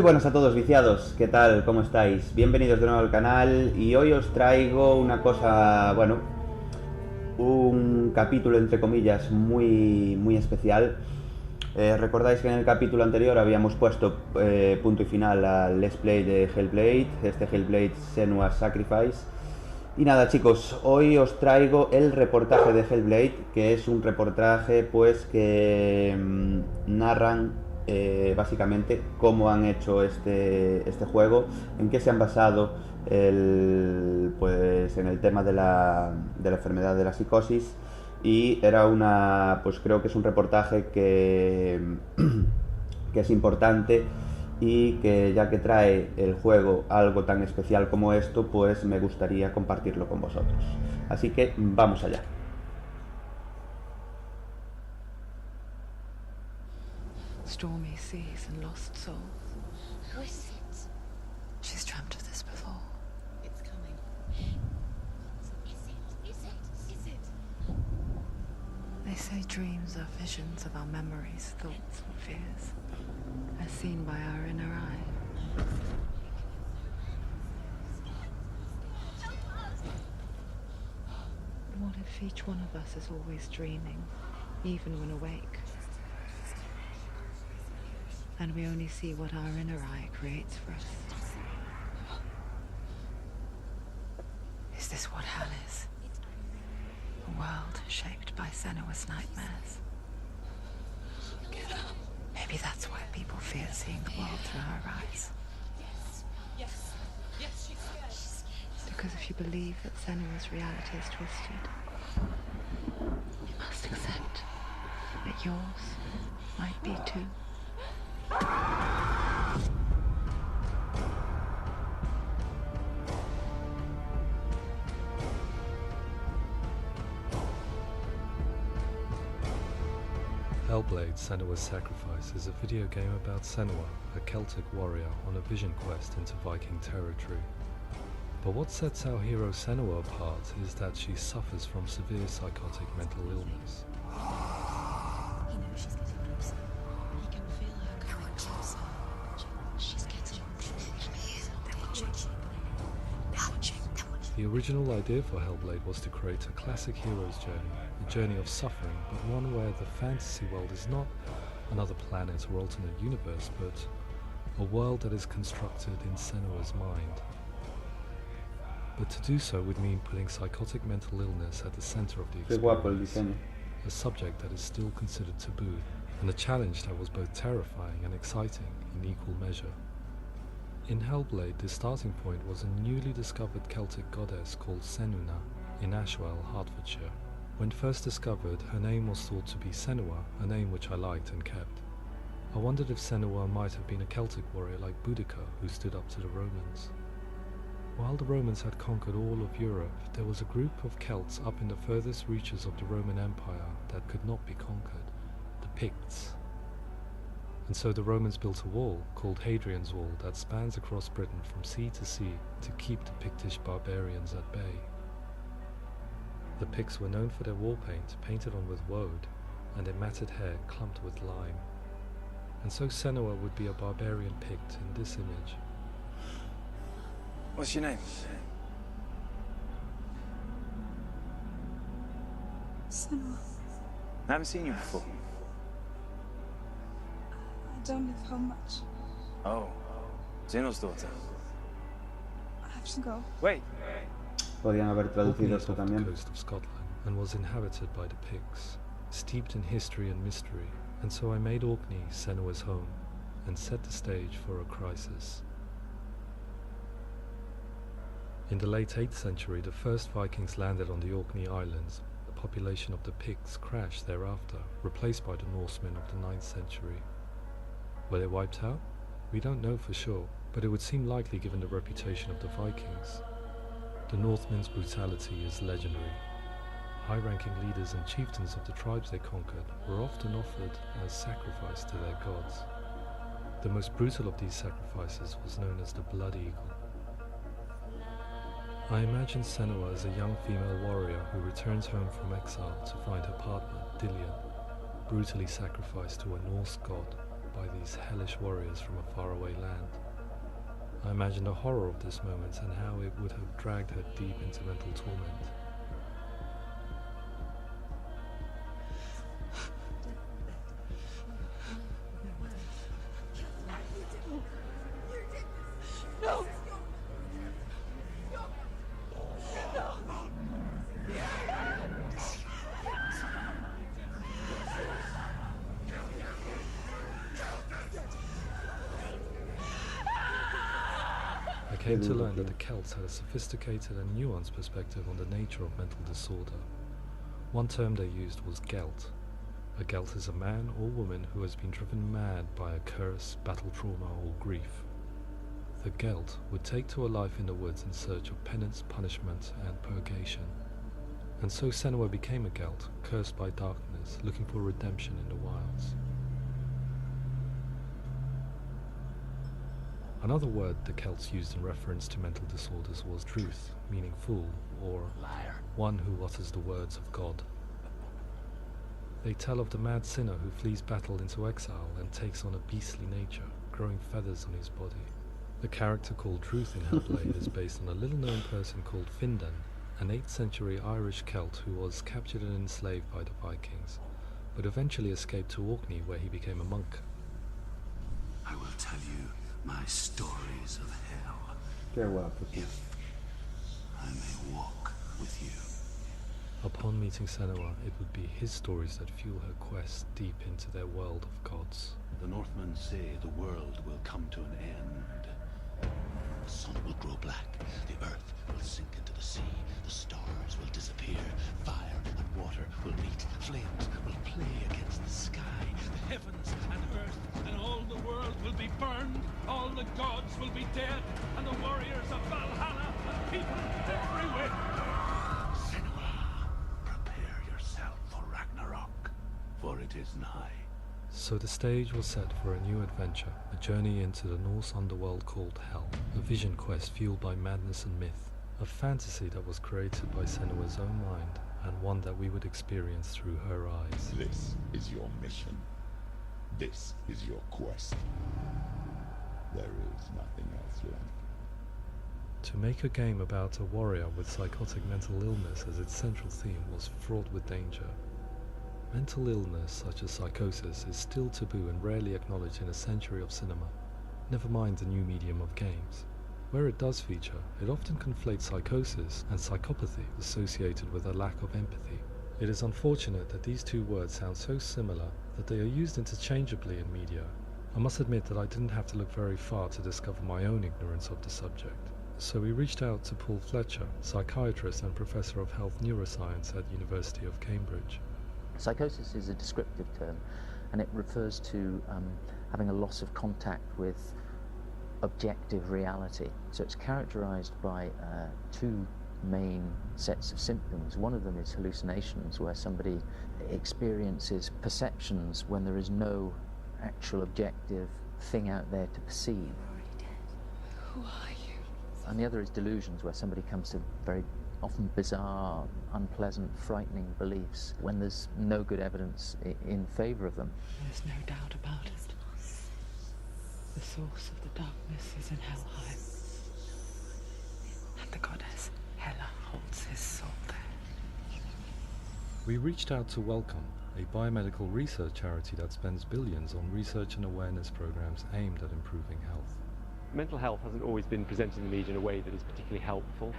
Muy buenas a todos viciados, ¿qué tal? ¿Cómo estáis? Bienvenidos de nuevo al canal y hoy os traigo una cosa, bueno, un capítulo entre comillas muy especial. Recordáis que en el capítulo anterior habíamos puesto punto y final al let's play de Hellblade, este Hellblade Senua's Sacrifice. Y nada chicos, hoy os traigo el reportaje de Hellblade, que es un reportaje pues que narran básicamente cómo han hecho este juego, en qué se han basado pues en el tema de la enfermedad de la psicosis. Y era pues creo que es un reportaje que es importante, y que ya que trae el juego algo tan especial como esto, pues me gustaría compartirlo con vosotros. Así que vamos allá. Stormy seas and lost souls. Who is it? She's dreamt of this before. It's coming. Is it? Is it? Is it? They say dreams are visions of our memories, thoughts, and fears, as seen by our inner eye. What if each one of us is always dreaming, even when awake? And we only see what our inner eye creates for us. Is this what hell is? A world shaped by Senua's nightmares. Maybe that's why people fear seeing the world through her eyes. Yes, she's scared. Because if you believe that Senua's reality is twisted, you must accept that yours might be too. Hellblade: Senua's Sacrifice is a video game about Senua, a Celtic warrior on a vision quest into Viking territory. But what sets our hero Senua apart is that she suffers from severe psychotic mental illness. He knows she's getting closer. He can feel her coming closer. She's getting The original idea for Hellblade was to create a classic hero's journey, a journey of suffering, but one where the fantasy world is not another planet or alternate universe, but a world that is constructed in Senua's mind. But to do so would mean putting psychotic mental illness at the center of the experience, a subject that is still considered taboo, and a challenge that was both terrifying and exciting in equal measure. In Hellblade, the starting point was a newly discovered Celtic goddess called Senuna in Ashwell, Hertfordshire. When first discovered, her name was thought to be Senua, a name which I liked and kept. I wondered if Senua might have been a Celtic warrior like Boudica, who stood up to the Romans. While the Romans had conquered all of Europe, there was a group of Celts up in the furthest reaches of the Roman Empire that could not be conquered, the Picts. And so the Romans built a wall, called Hadrian's Wall, that spans across Britain from sea to sea to keep the Pictish barbarians at bay. The Picts were known for their war paint, painted on with woad, and their matted hair clumped with lime. And so Senua would be a barbarian Pict in this image. What's your name? Senua. I haven't seen you before. I don't live home much. Oh, Zeno's daughter. I have to go. Wait. Podrían haber traducido esto Off the también. coast of Scotland, and was inhabited by the Picts, steeped in history and mystery, and so I made Orkney Senua's home, and set the stage for a crisis. In the late 8th century, the first Vikings landed on the Orkney Islands. The population of the Picts crashed thereafter, replaced by the Norsemen of the 9th century. Were they wiped out? We don't know for sure, but it would seem likely given the reputation of the Vikings. The Northmen's brutality is legendary. High-ranking leaders and chieftains of the tribes they conquered were often offered as sacrifice to their gods. The most brutal of these sacrifices was known as the Blood Eagle. I imagine Senua as a young female warrior who returns home from exile to find her partner, Dillian, brutally sacrificed to a Norse god. by these hellish warriors from a faraway land. I imagined the horror of this moment and how it would have dragged her deep into mental torment. I came to learn that the Celts had a sophisticated and nuanced perspective on the nature of mental disorder. One term they used was Gelt. A Gelt is a man or woman who has been driven mad by a curse, battle trauma, or grief. The Gelt would take to a life in the woods in search of penance, punishment, and purgation. And so Senua became a Gelt, cursed by darkness, looking for redemption in the wilds. Another word the Celts used in reference to mental disorders was druth, meaning fool, or liar, one who utters the words of God. They tell of the mad sinner who flees battle into exile and takes on a beastly nature, growing feathers on his body. The character called Druth in Hellblade is based on a little-known person called Findan, an 8th century Irish Celt who was captured and enslaved by the Vikings, but eventually escaped to Orkney where he became a monk. I will tell you my stories of hell, Qué guapo, sí. if I may walk with you. Upon meeting Senua, it would be his stories that fuel her quest deep into their world of gods. The Northmen say the world will come to an end. The sun will grow black, the earth will sink into the sea, the stars will disappear, fire and water will meet, flames will play against the sky, the heavens and earth and all the world will be burned, all the gods will be dead, and the warriors of Valhalla and people everywhere. Senua, prepare yourself for Ragnarok, for it is nigh. So the stage was set for a new adventure, a journey into the Norse underworld called Hell, a vision quest fueled by madness and myth, a fantasy that was created by Senua's own mind, and one that we would experience through her eyes. This is your mission. This is your quest. There is nothing else left. To make a game about a warrior with psychotic mental illness as its central theme was fraught with danger. Mental illness, such as psychosis, is still taboo and rarely acknowledged in a century of cinema, never mind the new medium of games. Where it does feature, it often conflates psychosis and psychopathy associated with a lack of empathy. It is unfortunate that these two words sound so similar that they are used interchangeably in media. I must admit that I didn't have to look very far to discover my own ignorance of the subject. So we reached out to Paul Fletcher, psychiatrist and professor of health neuroscience at University of Cambridge. Psychosis is a descriptive term, and it refers to having a loss of contact with objective reality. So it's characterized by two main sets of symptoms. One of them is hallucinations, where somebody experiences perceptions when there is no actual objective thing out there to perceive. You're already dead. Who are you? And the other is delusions, where somebody comes to very often bizarre, unpleasant, frightening beliefs when there's no good evidence in favor of them. There's no doubt about it. The source of the darkness is in Helheim. And the goddess Hela holds his soul there. We reached out to Welcome, a biomedical research charity that spends billions on research and awareness programs aimed at improving health. Mental health hasn't always been presented in the media in a way that is particularly helpful.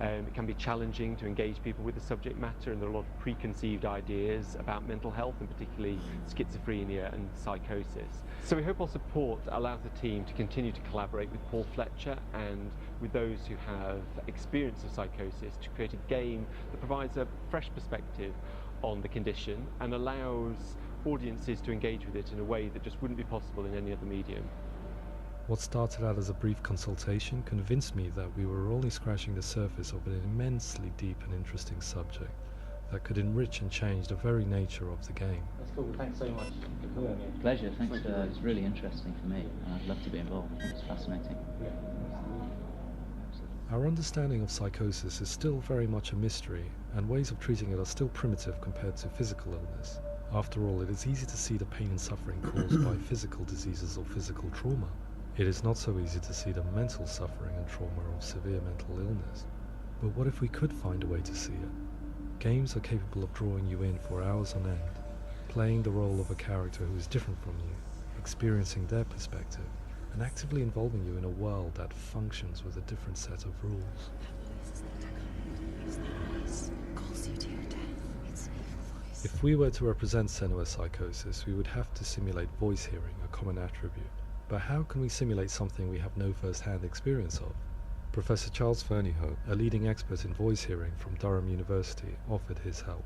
It can be challenging to engage people with the subject matter, and there are a lot of preconceived ideas about mental health, and particularly schizophrenia and psychosis. So we hope our support allows the team to continue to collaborate with Paul Fletcher and with those who have experience of psychosis to create a game that provides a fresh perspective on the condition and allows audiences to engage with it in a way that just wouldn't be possible in any other medium. What started out as a brief consultation convinced me that we were only scratching the surface of an immensely deep and interesting subject that could enrich and change the very nature of the game. That's cool. Thanks so much for coming. Pleasure. Thanks. It's really interesting for me, and I'd love to be involved. It's fascinating. Our understanding of psychosis is still very much a mystery, and ways of treating it are still primitive compared to physical illness. After all, it is easy to see the pain and suffering caused by physical diseases or physical trauma. It is not so easy to see the mental suffering and trauma of severe mental illness. But what if we could find a way to see it? Games are capable of drawing you in for hours on end, playing the role of a character who is different from you, experiencing their perspective, and actively involving you in a world that functions with a different set of rules. If we were to represent Senua psychosis, we would have to simulate voice hearing, a common attribute. But how can we simulate something we have no first-hand experience of? Professor Charles Fernyhough, a leading expert in voice hearing from Durham University, offered his help.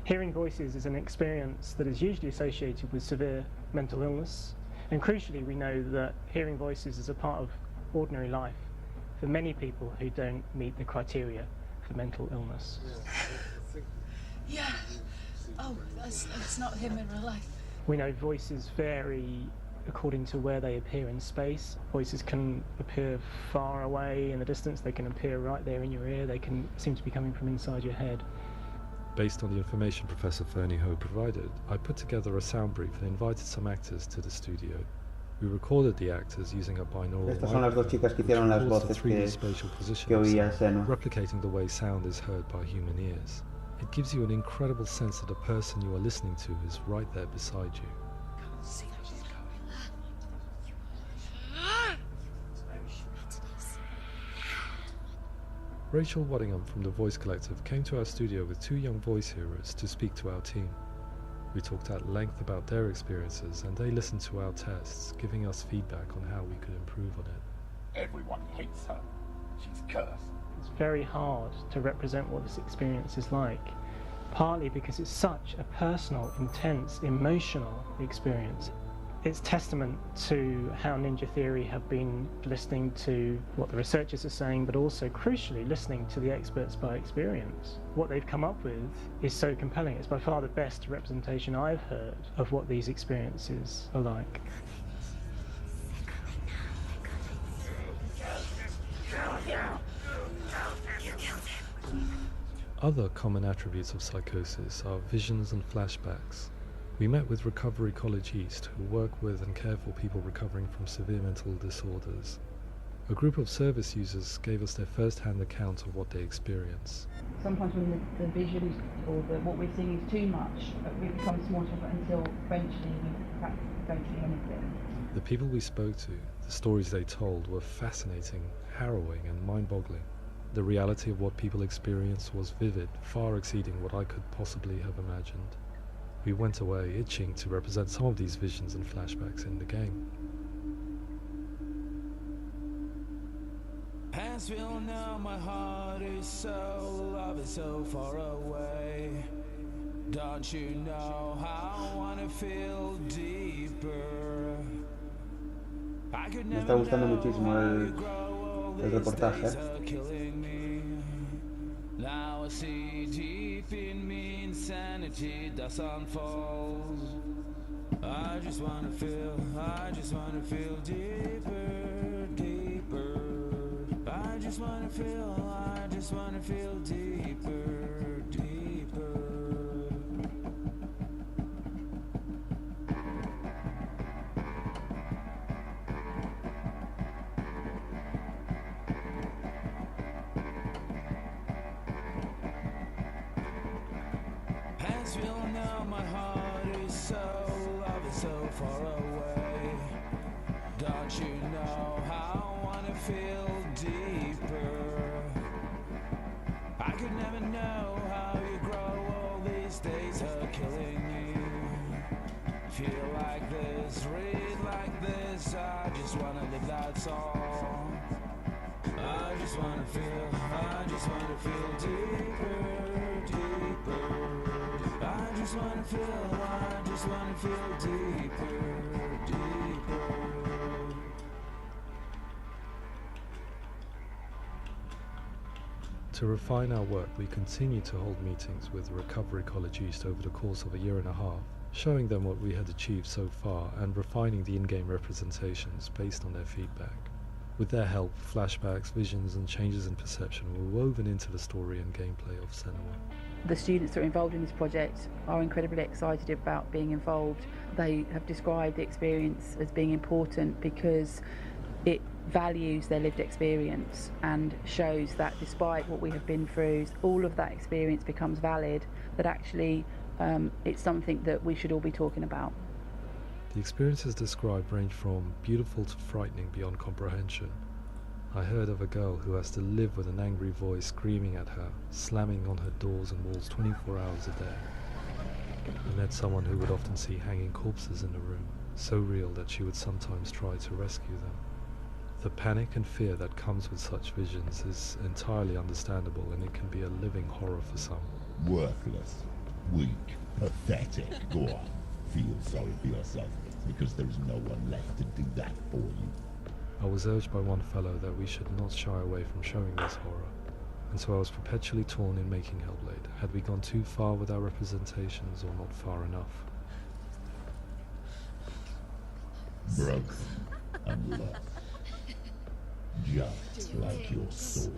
Hearing voices is an experience that is usually associated with severe mental illness, and crucially we know that hearing voices is a part of ordinary life for many people who don't meet the criteria for mental illness. Yeah. Oh, that's not him in real life. We know voices vary according to where they appear in space. Voices can appear far away in the distance, they can appear right there in your ear, they can seem to be coming from inside your head. Based on the information Professor Fernyhough provided, I put together a sound brief and invited some actors to the studio. We recorded the actors using a binaural Estas son las dos chicas que hicieron las voces que oía Senua. replicating the way sound is heard by human ears. It gives you an incredible sense that the person you are listening to is right there beside you. Rachel Waddingham from the Voice Collective came to our studio with 2 young voice hearers to speak to our team. We talked at length about their experiences and they listened to our tests, giving us feedback on how we could improve on it. Everyone hates her. She's cursed. It's very hard to represent what this experience is like, partly because it's such a personal, intense, emotional experience. It's testament to how Ninja Theory have been listening to what the researchers are saying, but also crucially listening to the experts by experience. What they've come up with is so compelling. It's by far the best representation I've heard of what these experiences are like. Other common attributes of psychosis are visions and flashbacks. We met with Recovery College East, who work with and care for people recovering from severe mental disorders. A group of service users gave us their first-hand account of what they experience. Sometimes when the vision or what we're seeing is too much, it becomes more difficult until eventually we perhaps don't see anything. The people we spoke to, the stories they told, were fascinating, harrowing and mind-boggling. The reality of what people experienced was vivid, far exceeding what I could possibly have imagined. We went away itching to represent some of these visions and flashbacks in the game. As we all know, my heart is so, love is so far away. Don't you know how I wanna feel deeper? Me está gustando muchísimo el reportaje. Now I see deep in me insanity that's unfolds. I just wanna feel deeper, deeper. I just wanna feel deeper, deeper. As we all know, my heart is so, love is so far away. Don't you know how I wanna feel deeper? I could never know how you grow, all these days are killing me. Feel like this, read like this, I just wanna live that song. I just wanna feel deeper, deeper. I just wanna feel deeper, deeper. To refine our work, we continue to hold meetings with Recovery College East over the course of a year and a half, showing them what we had achieved so far and refining the in-game representations based on their feedback. With their help, flashbacks, visions and changes in perception were woven into the story and gameplay of Senua. The students that are involved in this project are incredibly excited about being involved. They have described the experience as being important because it values their lived experience and shows that despite what we have been through, all of that experience becomes valid, that actually it's something that we should all be talking about. The experiences described range from beautiful to frightening beyond comprehension. I heard of a girl who has to live with an angry voice screaming at her, slamming on her doors and walls 24 hours a day. I met someone who would often see hanging corpses in the room, so real that she would sometimes try to rescue them. The panic and fear that comes with such visions is entirely understandable, and it can be a living horror for some. Worthless, weak, pathetic. Go on, feel sorry for yourself, because there is no one left to do that for you. I was urged by one fellow that we should not shy away from showing this horror, and so I was perpetually torn in making Hellblade. Had we gone too far with our representations or not far enough? Broken and lost. Just like your soul.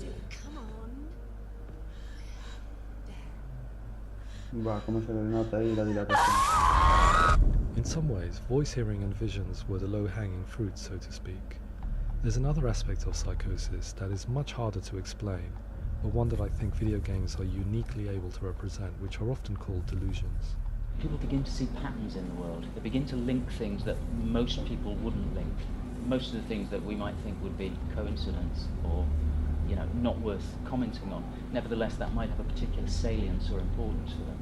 ¿Cómo se le nota ahí la dilatación? In some ways, voice hearing and visions were the low-hanging fruit, so to speak. There's another aspect of psychosis that is much harder to explain, but one that I think video games are uniquely able to represent, which are often called delusions. People begin to see patterns in the world. They begin to link things that most people wouldn't link. Most of the things that we might think would be coincidence or, not worth commenting on. Nevertheless, that might have a particular salience or importance for them.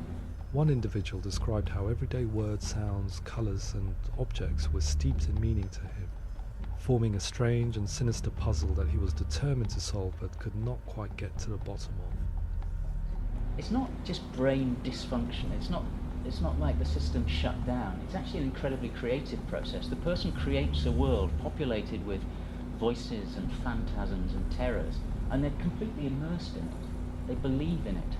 One individual described how everyday words, sounds, colours and objects were steeped in meaning to him, forming a strange and sinister puzzle that he was determined to solve but could not quite get to the bottom of. It's not just brain dysfunction. It's not like the system shut down. It's actually an incredibly creative process. The person creates a world populated with voices and phantasms and terrors, and they're completely immersed in it. They believe in it.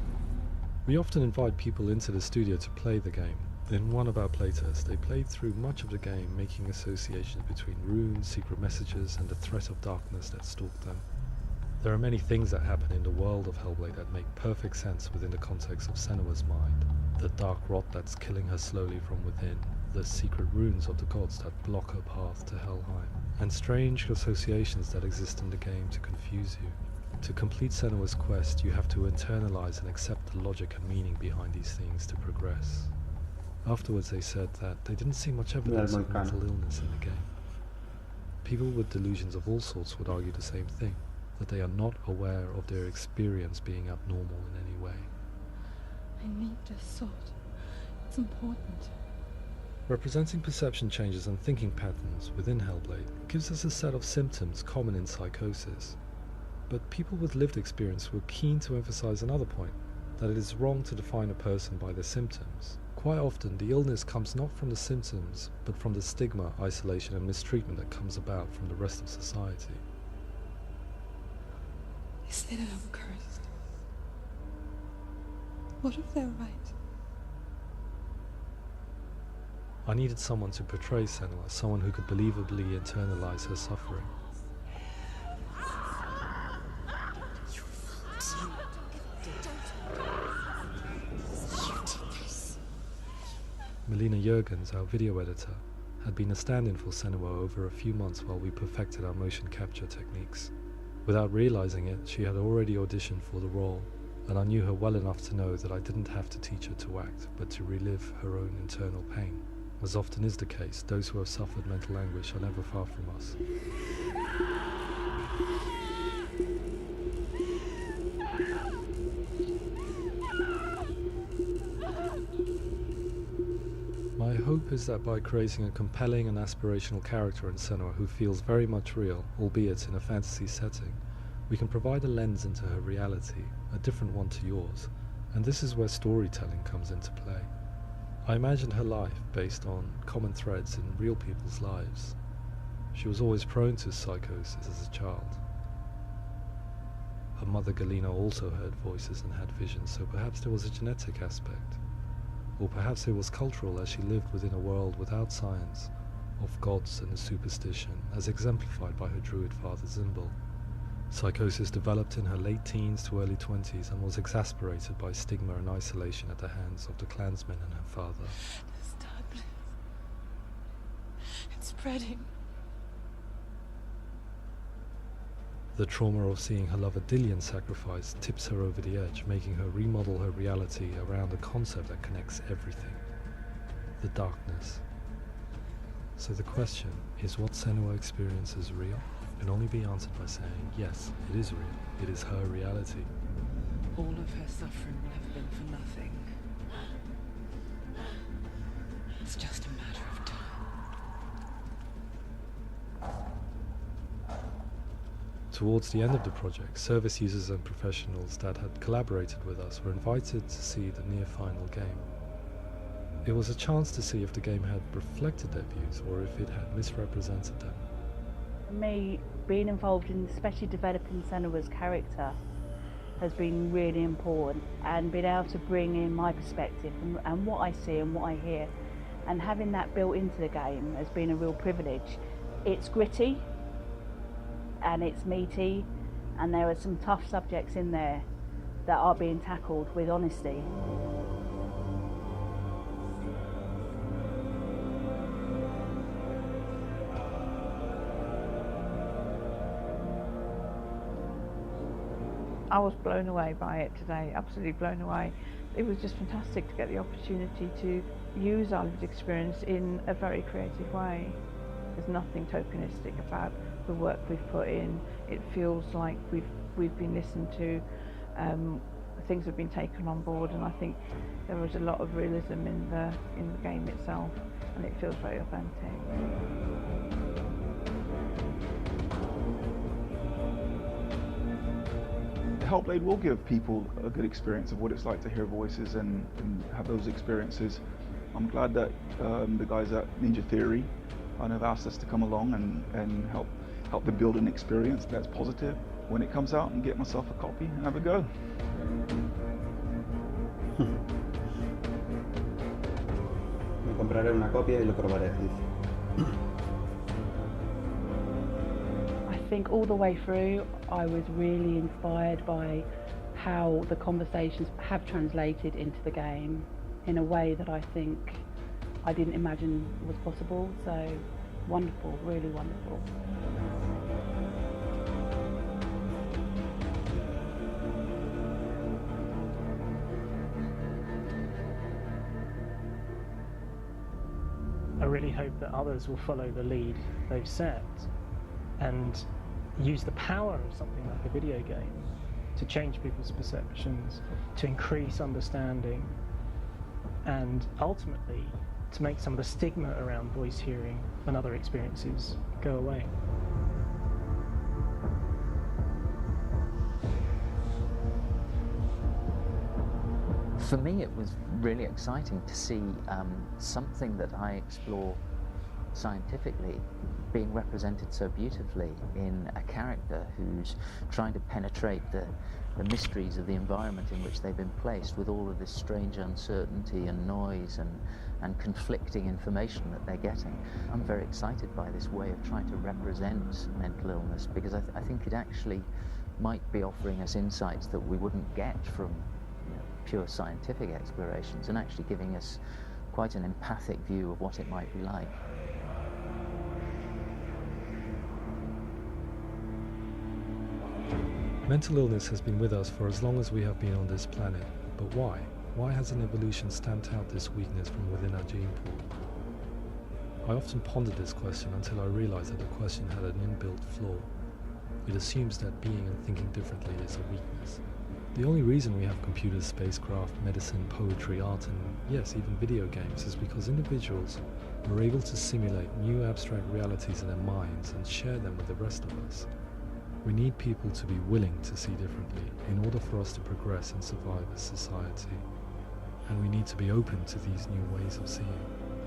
We often invite people into the studio to play the game. In one of our playtests, they played through much of the game, making associations between runes, secret messages, and the threat of darkness that stalked them. There are many things that happen in the world of Hellblade that make perfect sense within the context of Senua's mind. The dark rot that's killing her slowly from within, the secret runes of the gods that block her path to Helheim, and strange associations that exist in the game to confuse you. To complete Senua's quest, you have to internalize and accept the logic and meaning behind these things to progress. Afterwards they said that they didn't see much evidence of mental illness in the game. People with delusions of all sorts would argue the same thing, that they are not aware of their experience being abnormal in any way. I need this sword. It's important. Representing perception changes and thinking patterns within Hellblade gives us a set of symptoms common in psychosis. But people with lived experience were keen to emphasize another point, that it is wrong to define a person by their symptoms. Quite often, the illness comes not from the symptoms, but from the stigma, isolation and mistreatment that comes about from the rest of society. They say that I'm cursed. What if they're right? I needed someone to portray Senua, someone who could believably internalize her suffering. Melina Jurgens, our video editor, had been a stand-in for Senua over a few months while we perfected our motion capture techniques. Without realizing it, she had already auditioned for the role, and I knew her well enough to know that I didn't have to teach her to act, but to relive her own internal pain. As often is the case, those who have suffered mental anguish are never far from us. My hope is that by creating a compelling and aspirational character in Senua who feels very much real, albeit in a fantasy setting, we can provide a lens into her reality, a different one to yours, and this is where storytelling comes into play. I imagined her life based on common threads in real people's lives. She was always prone to psychosis as a child. Her mother Galina also heard voices and had visions, so perhaps there was a genetic aspect. Or perhaps it was cultural, as she lived within a world without science, of gods and superstition, as exemplified by her druid father Zimbel. Psychosis developed in her late teens to early 20s and was exasperated by stigma and isolation at the hands of the clansmen and her father. Stop, please. It's spreading. The trauma of seeing her lover Dillian sacrificed tips her over the edge, making her remodel her reality around a concept that connects everything: the darkness. So the question is, what Senua experiences real? Can only be answered by saying, yes, it is real. It is her reality. All of her suffering will have been for nothing. It's just a matter of time. Towards the end of the project, service users and professionals that had collaborated with us were invited to see the near-final game. It was a chance to see if the game had reflected their views or if it had misrepresented them. For me, being involved in especially developing Senua's character has been really important, and being able to bring in my perspective and what I see and what I hear, and having that built into the game has been a real privilege. It's gritty and it's meaty, and there are some tough subjects in there that are being tackled with honesty. I was blown away by it today, absolutely blown away. It was just fantastic to get the opportunity to use our lived experience in a very creative way. There's nothing tokenistic about the work we've put in. It feels like we've been listened to, things have been taken on board, and I think there was a lot of realism in the game itself, and it feels very authentic. Hellblade will give people a good experience of what it's like to hear voices and have those experiences. I'm glad that the guys at Ninja Theory have asked us to come along and help them build an experience that's positive when it comes out, and get myself a copy and have a go. Me compraré una copia y lo probaré, dice. I think all the way through I was really inspired by how the conversations have translated into the game in a way that I think I didn't imagine was possible. So wonderful, really wonderful. I really hope that others will follow the lead they've set and use the power of something like a video game to change people's perceptions, to increase understanding, and ultimately to make some of the stigma around voice hearing and other experiences go away. For me, it was really exciting to see something that I explore scientifically being represented so beautifully in a character who's trying to penetrate the mysteries of the environment in which they've been placed, with all of this strange uncertainty and noise and conflicting information that they're getting. I'm very excited by this way of trying to represent mental illness, because I think it actually might be offering us insights that we wouldn't get from pure scientific explorations, and actually giving us quite an empathic view of what it might be like. Mental illness has been with us for as long as we have been on this planet, but why? Why hasn't evolution stamped out this weakness from within our gene pool? I often pondered this question until I realized that the question had an inbuilt flaw. It assumes that being and thinking differently is a weakness. The only reason we have computers, spacecraft, medicine, poetry, art, and yes, even video games is because individuals are able to simulate new abstract realities in their minds and share them with the rest of us. We need people to be willing to see differently in order for us to progress and survive as society. And we need to be open to these new ways of seeing.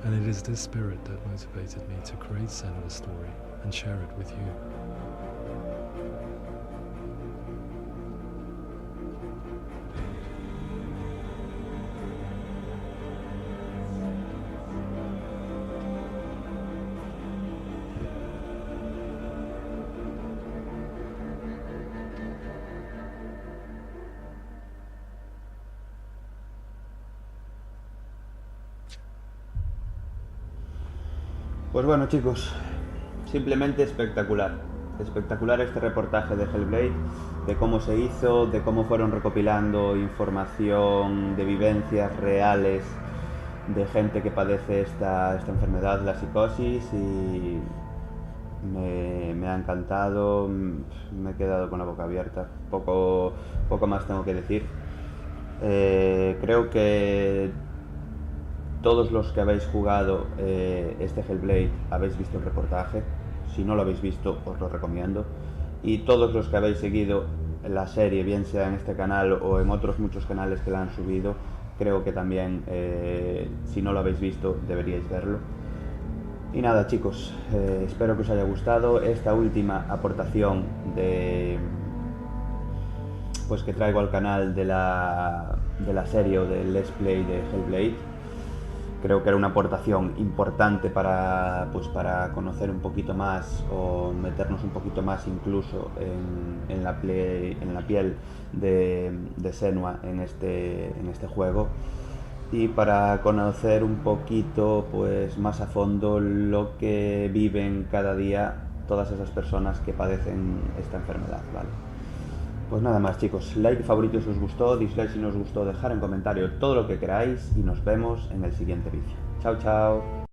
And it is this spirit that motivated me to create Senua's story and share it with you. Pues bueno, chicos, simplemente espectacular. Espectacular este reportaje de Hellblade, de cómo se hizo, de cómo fueron recopilando información de vivencias reales de gente que padece esta enfermedad, la psicosis, y me ha encantado, me he quedado con la boca abierta, poco más tengo que decir. Creo que todos los que habéis jugado este Hellblade habéis visto el reportaje. Si no lo habéis visto, os lo recomiendo. Y todos los que habéis seguido la serie, bien sea en este canal o en otros muchos canales que la han subido, creo que también, si no lo habéis visto, deberíais verlo. Y nada, chicos, espero que os haya gustado esta última aportación pues que traigo al canal de la serie o del Let's Play de Hellblade. Creo que era una aportación importante para conocer un poquito más o meternos un poquito más incluso en la piel de Senua en este juego, y para conocer un poquito pues más a fondo lo que viven cada día todas esas personas que padecen esta enfermedad, ¿vale? Pues nada más, chicos, like y favorito si os gustó, dislike si no os gustó, dejar en comentario todo lo que queráis y nos vemos en el siguiente vídeo. Chao, chao.